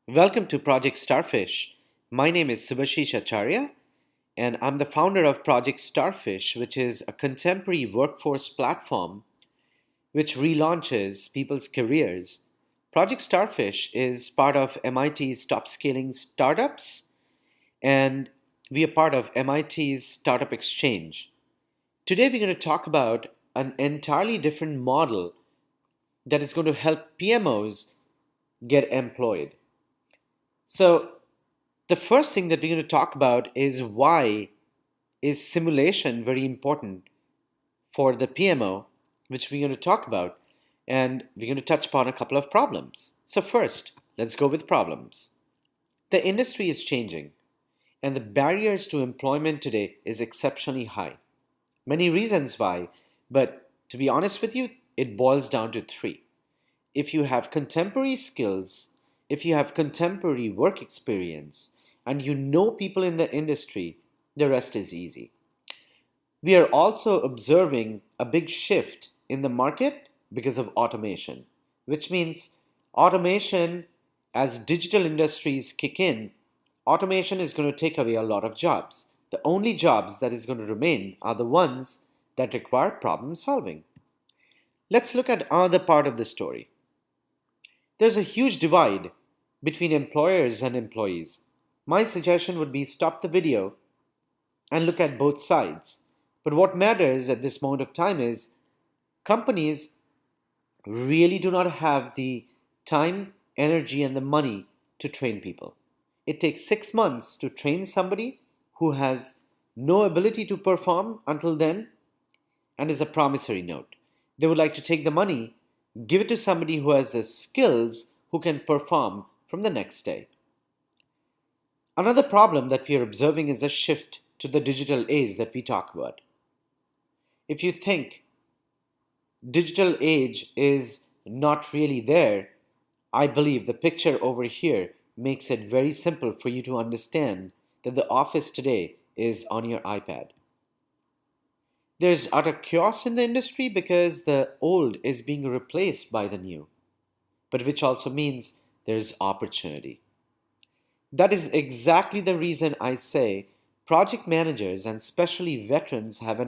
Welcome to Project Starfish. My name is Subhashish Acharya, and I'm the founder of Project Starfish, which is a contemporary workforce platform which relaunches people's careers. Project Starfish is part of MIT's top scaling startups, and we are part of MIT's Startup Exchange. Today, we're going to talk about an entirely different model that is going to help PMOs get employed. So, the first thing that we're going to talk about is why is simulation very important for the PMO, which we're going to talk about, and we're going to touch upon a couple of problems. So first, let's go with problems. The industry is changing, and the barriers to employment today is exceptionally high. Many reasons why, but to be honest with you, it boils down to three. If you have contemporary skills, if you have contemporary work experience, and you know people in the industry, the rest is easy. We are also observing a big shift in the market because of automation, which means automation, as digital industries kick in, automation is going to take away a lot of jobs. The only jobs that is going to remain are the ones that require problem solving. Let's look at another part of the story. There's a huge divide between employers and employees. My suggestion would be stop the video and look at both sides. But what matters at this moment of time is companies really do not have the time, energy, and the money to train people. It takes 6 months to train somebody who has no ability to perform until then and is a promissory note. They would like to take the money, give it to somebody who has the skills who can perform from the next day. Another problem that we are observing is a shift to the digital age that we talk about. If you think digital age is not really there, I believe the picture over here makes it very simple for you to understand that the office today is on your iPad. There's utter chaos in the industry because the old is being replaced by the new, but which also means there's opportunity. That is exactly the reason I say project managers and especially veterans have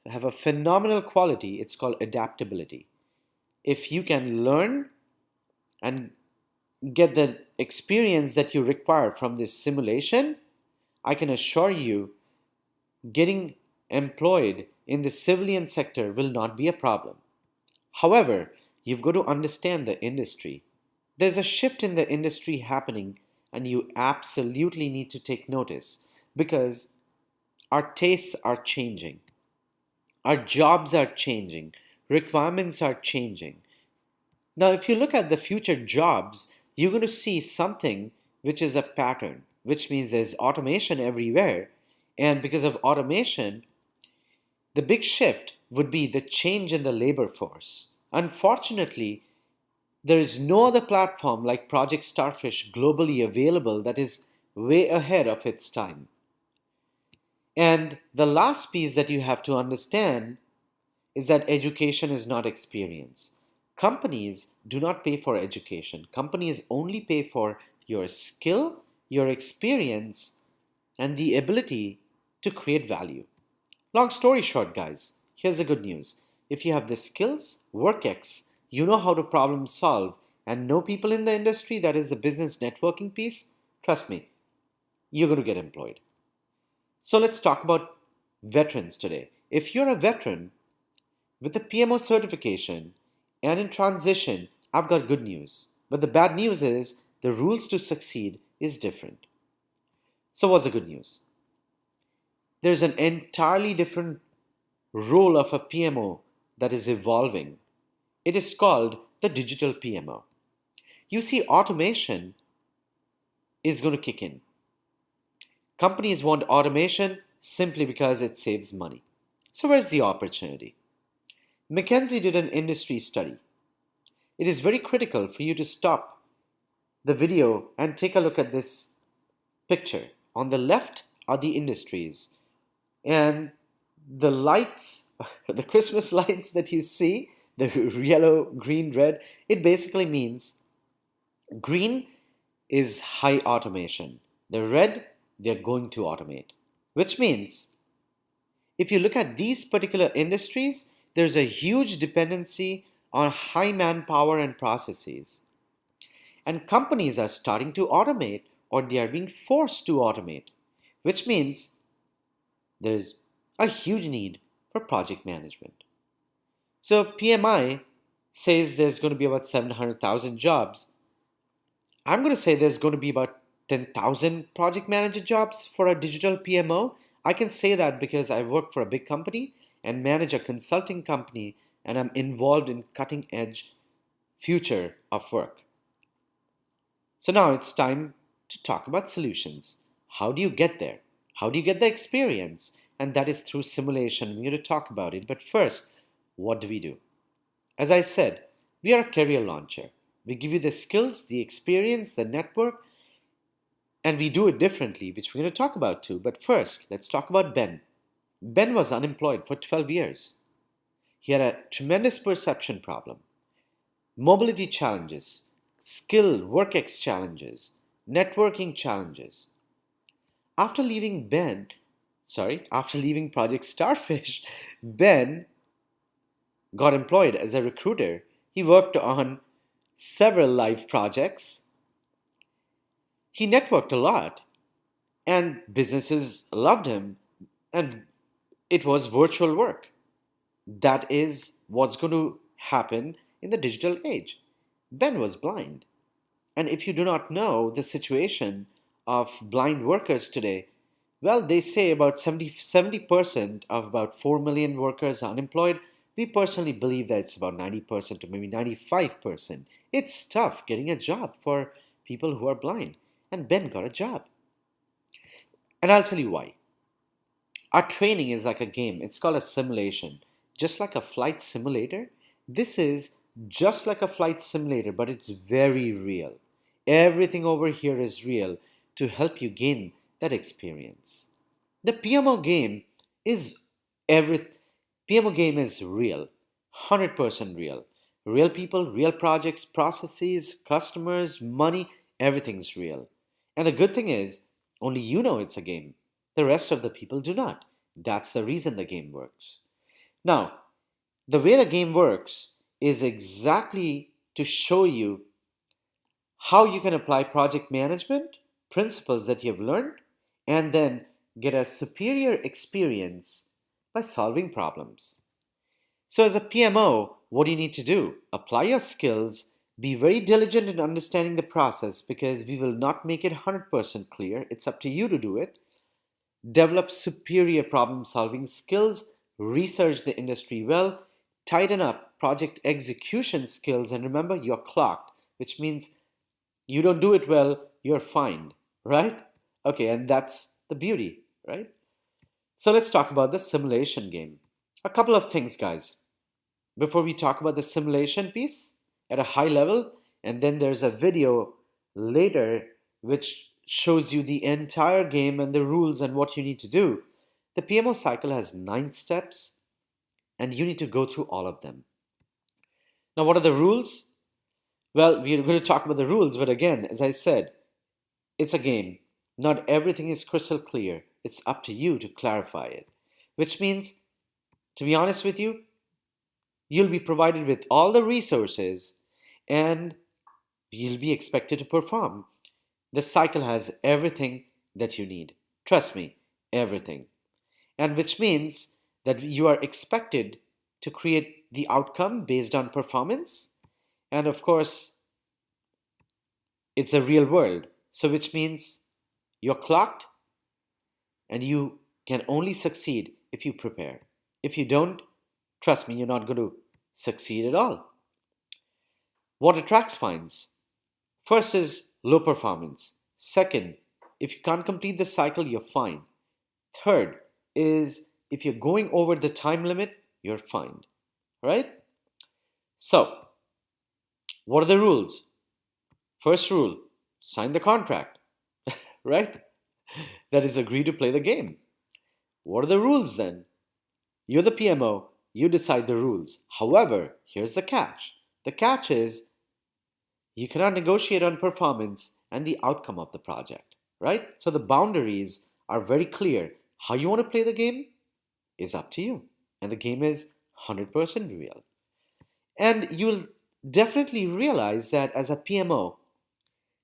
a phenomenal quality. It's called adaptability. If you can learn and get the experience that you require from this simulation, I can assure you getting employed in the civilian sector will not be a problem. However, you've got to understand the industry. There's a shift in the industry happening, and you absolutely need to take notice because our tastes are changing, our jobs are changing, requirements are changing. Now, if you look at the future jobs, you're going to see something which is a pattern, which means there's automation everywhere. And because of automation, the big shift would be the change in the labor force. Unfortunately, there is no other platform like Project Starfish globally available that is way ahead of its time. And the last piece that you have to understand is that education is not experience. Companies do not pay for education. Companies only pay for your skill, your experience, and the ability to create value. Long story short, guys, here's the good news. If you have the skills, work X, you know how to problem solve, and know people in the industry, that is the business networking piece, trust me, you're going to get employed. So let's talk about veterans today. If you're a veteran with a PMO certification and in transition, I've got good news. But the bad news is the rules to succeed is different. So what's the good news? There's an entirely different role of a PMO that is evolving. It is called the digital PMO. You see, automation is going to kick in. Companies want automation simply because it saves money. So where's the opportunity? McKinsey did an industry study. It is very critical for you to stop the video and take a look at this picture. On the left are the industries, and the lights, the Christmas lights that you see, the yellow, green, red, it basically means green is high automation. The red, they're going to automate. Which means if you look at these particular industries, there's a huge dependency on high manpower and processes. And companies are starting to automate or they are being forced to automate, which means there's a huge need for project management. So PMI says there's going to be about 700,000 jobs. I'm going to say there's going to be about 10,000 project manager jobs for a digital PMO. I can say that because I work for a big company and manage a consulting company and I'm involved in cutting edge future of work. So now it's time to talk about solutions. How do you get there? How do you get the experience? And that is through simulation. We're going to talk about it. But first, what do we do? As I said, we are a career launcher. We give you the skills, the experience, the network, and we do it differently, which we're going to talk about too. But first, let's talk about Ben. Ben was unemployed for 12 years. He had a tremendous perception problem, mobility challenges, skill, work X challenges, networking challenges. After leaving after leaving Project Starfish, Ben got employed as a recruiter. He worked on several live projects. He networked a lot, and businesses loved him, and it was virtual work. That is what's going to happen in the digital age. Ben was blind. And if you do not know the situation of blind workers today, well, they say about 70% of about 4 million workers are unemployed. We personally believe that it's about 90% or maybe 95%. It's tough getting a job for people who are blind. And Ben got a job. And I'll tell you why. Our training is like a game, it's called a simulation. Just like a flight simulator, this is just like a flight simulator, but it's very real. Everything over here is real to help you gain that experience. The PMO game is every PMO game is real, 100% real. Real people, real projects, processes, customers, money, everything's real. And the good thing is, only you know it's a game. The rest of the people do not. That's the reason the game works. Now, the way the game works is exactly to show you how you can apply project management principles that you have learned and then get a superior experience by solving problems. So, as a PMO, what do you need to do? Apply your skills, be very diligent in understanding the process because we will not make it 100% clear. It's up to you to do it. Develop superior problem solving skills, research the industry well, tighten up project execution skills, and remember you're clocked, which means you don't do it well, you're fined, right? Okay, and that's the beauty, right? So let's talk about the simulation game. A couple of things, guys. Before we talk about the simulation piece at a high level, and then there's a video later which shows you the entire game and the rules and what you need to do. The PMO cycle has 9 steps, and you need to go through all of them. Now, what are the rules? Well, we're going to talk about the rules, but again, as I said, it's a game. Not everything is crystal clear. It's up to you to clarify it. Which means, to be honest with you, you'll be provided with all the resources and you'll be expected to perform. The cycle has everything that you need. Trust me, everything. And which means that you are expected to create the outcome based on performance. And of course, it's a real world. So, which means you're clocked and you can only succeed if you prepare. If you don't, trust me, you're not going to succeed at all. What attracts fines? First is low performance. Second, if you can't complete the cycle, you're fined. Third is if you're going over the time limit, you're fined. Right? So, what are the rules? First rule, sign the contract. Right? That is agree to play the game. What are the rules then? You're the PMO, you decide the rules. However, here's the catch. The catch is you cannot negotiate on performance and the outcome of the project, right? So the boundaries are very clear. How you want to play the game is up to you, and the game is 100% real. And you'll definitely realize that as a PMO,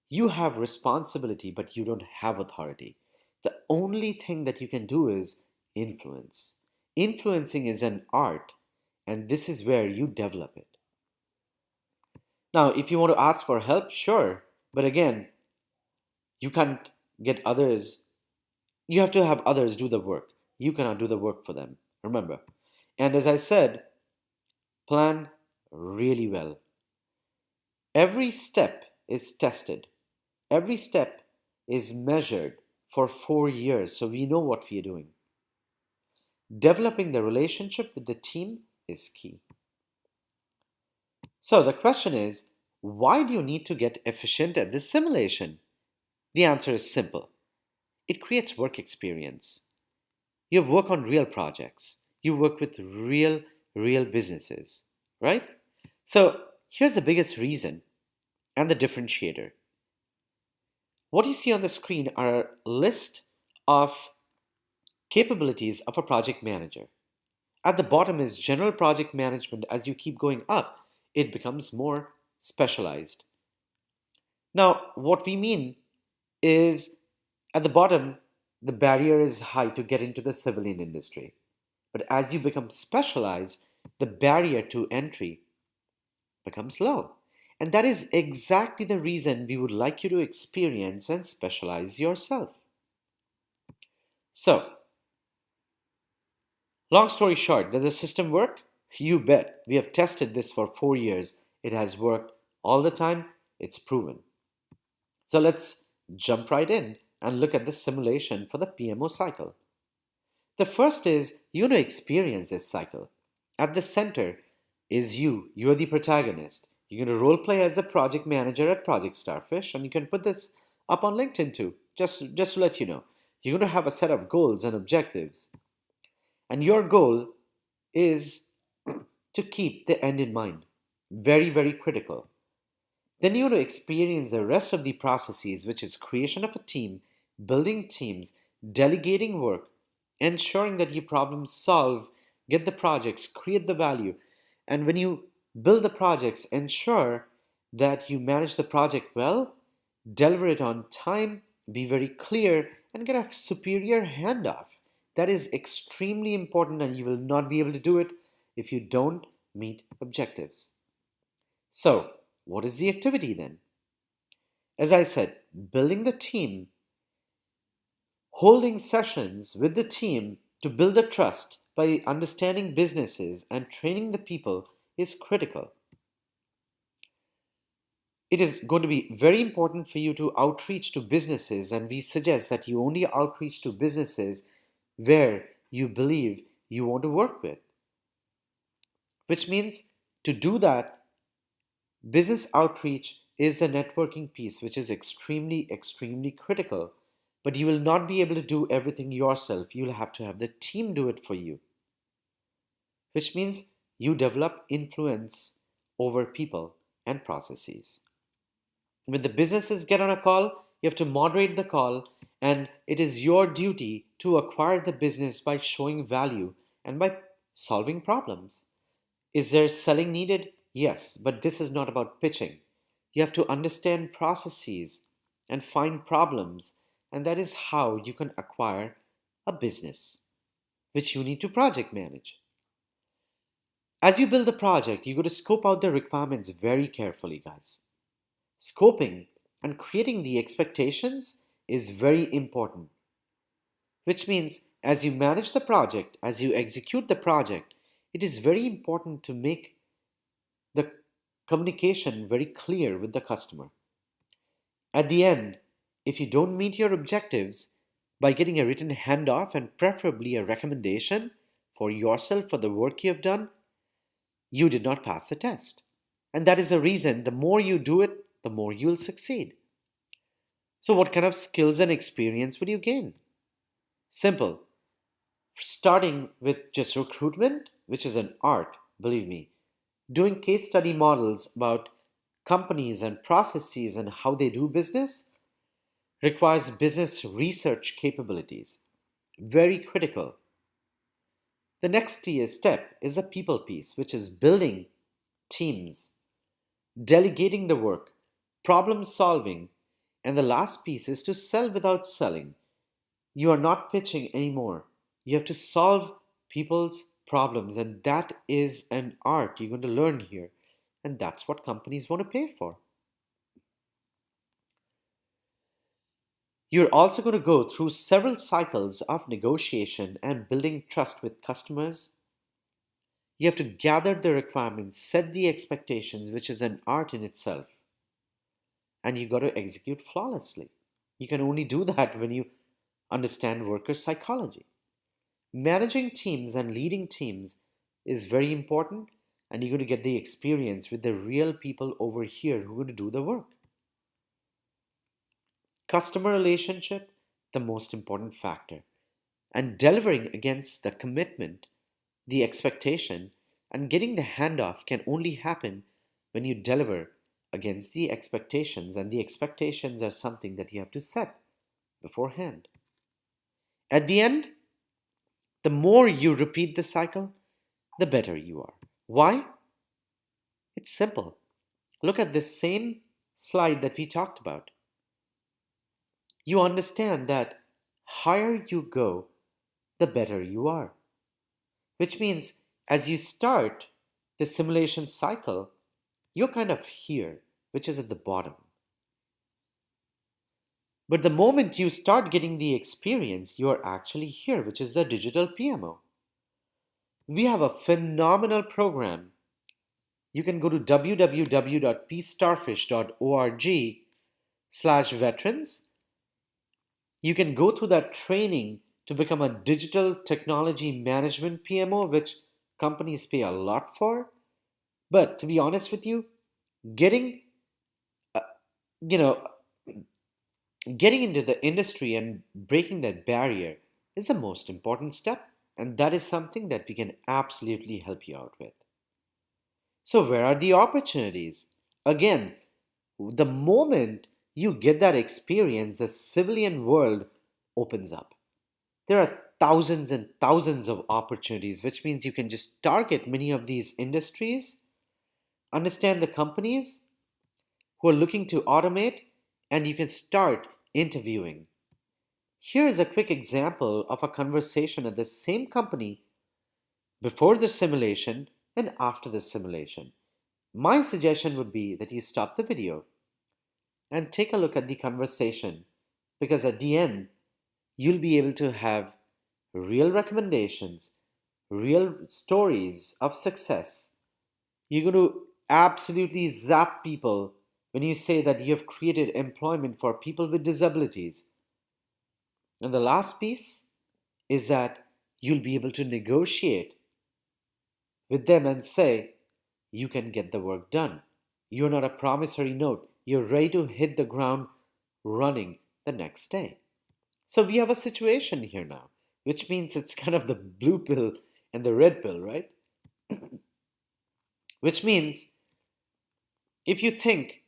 you have responsibility, but you don't have authority. The only thing that you can do is influence. Influencing is an art, and this is where you develop it. Now, if you want to ask for help, sure, but again, you can't get others, you have to have others do the work. You cannot do the work for them, remember. And as I said, plan really well. Every step is tested, every step is measured for 4 years so we know what we are doing. Developing the relationship with the team is key. So the question is, why do you need to get efficient at this simulation? The answer is simple. It creates work experience. You work on real projects. You work with real businesses, right? So here's the biggest reason and the differentiator. What you see on the screen are a list of capabilities of a project manager. At the bottom is general project management. As you keep going up, it becomes more specialized. Now, what we mean is at the bottom, the barrier is high to get into the civilian industry. But as you become specialized, the barrier to entry becomes low. And that is exactly the reason we would like you to experience and specialize yourself. So, long story short, does the system work? You bet. We have tested this for 4 years. It has worked all the time. It's proven. So let's jump right in and look at the simulation for the PMO cycle. The first is you want to experience this cycle. At the center is you. You're the protagonist. You're going to role play as a project manager at Project Starfish, and you can put this up on LinkedIn too, just to let you know. You're going to have a set of goals and objectives. And your goal is to keep the end in mind. Very critical. Then you want to experience the rest of the processes, which is creation of a team, building teams, delegating work, ensuring that you problem solve, get the projects, create the value. And when you build the projects, ensure that you manage the project well, deliver it on time, be very clear, and get a superior handoff. That is extremely important, and you will not be able to do it if you don't meet objectives. So, what is the activity then? As I said, building the team, holding sessions with the team to build the trust by understanding businesses and training the people is critical. It is going to be very important for you to outreach to businesses, and we suggest that you only outreach to businesses where you believe you want to work with. Which means to do that, business outreach is the networking piece, which is extremely critical. But you will not be able to do everything yourself. You'll have to have the team do it for you. Which means you develop influence over people and processes. When the businesses get on a call, you have to moderate the call, and it is your duty to acquire the business by showing value and by solving problems. Is there selling needed? Yes, but this is not about pitching. You have to understand processes and find problems, and that is how you can acquire a business, which you need to project manage. As you build the project, you got to scope out the requirements very carefully, guys. Scoping and creating the expectations is very important, which means as you manage the project, as you execute the project, it is very important to make the communication very clear with the customer. At the end, if you don't meet your objectives, by getting a written handoff and preferably a recommendation for yourself for the work you have done, you did not pass the test. And that is the reason the more you do it, the more you'll succeed. So, what kind of skills and experience would you gain? Simple. Starting with just recruitment, which is an art, believe me, doing case study models about companies and processes and how they do business, requires business research capabilities. Very critical. The next tier step is the people piece, which is building teams, delegating the work, problem solving, and the last piece is to sell without selling. You are not pitching anymore. You have to solve people's problems, and that is an art you're going to learn here. And that's what companies want to pay for. You're also going to go through several cycles of negotiation and building trust with customers. You have to gather the requirements, set the expectations, which is an art in itself, and you got to execute flawlessly. You can only do that when you understand worker psychology. Managing teams and leading teams is very important, and you're going to get the experience with the real people over here who are going to do the work. Customer relationship, the most important factor, and delivering against the commitment, the expectation, and getting the handoff can only happen when you deliver against the expectations, and the expectations are something that you have to set beforehand. At the end, the more you repeat the cycle, the better you are. Why? It's simple. Look at this same slide that we talked about. You understand that higher you go, the better you are. Which means as you start the simulation cycle, you're kind of here, which is at the bottom. But the moment you start getting the experience, you're actually here, which is the digital PMO. We have a phenomenal program. You can go to www.pstarfish.org/veterans. You can go through that training to become a digital technology management PMO, which companies pay a lot for. But to be honest with you, getting uh, you know getting into the industry and breaking that barrier is the most important step, and that is something that we can absolutely help you out with. So, where are the opportunities? Again, the moment you get that experience, the civilian world opens up. There are thousands and thousands of opportunities, which means you can just target many of these industries, understand the companies who are looking to automate, and you can start interviewing. Here is a quick example of a conversation at the same company before the simulation and after the simulation. My suggestion would be that you stop the video and take a look at the conversation, because at the end, you'll be able to have real recommendations, real stories of success. You're going to absolutely zap people when you say that you have created employment for people with disabilities. And the last piece is that you'll be able to negotiate with them and say, you can get the work done. You're not a promissory note. You're ready to hit the ground running the next day. So we have a situation here now, which means it's kind of the blue pill and the red pill, right? Which means if you think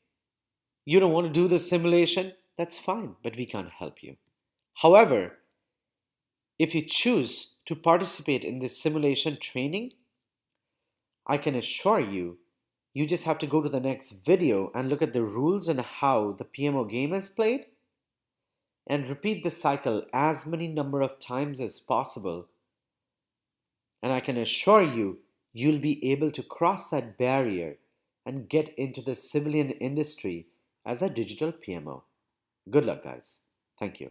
you don't want to do the simulation, that's fine, but we can't help you. However, if you choose to participate in this simulation training, I can assure you, you just have to go to the next video and look at the rules and how the PMO game is played and repeat the cycle as many number of times as possible. And I can assure you, you'll be able to cross that barrier and get into the civilian industry as a digital PMO. Good luck, guys. Thank you.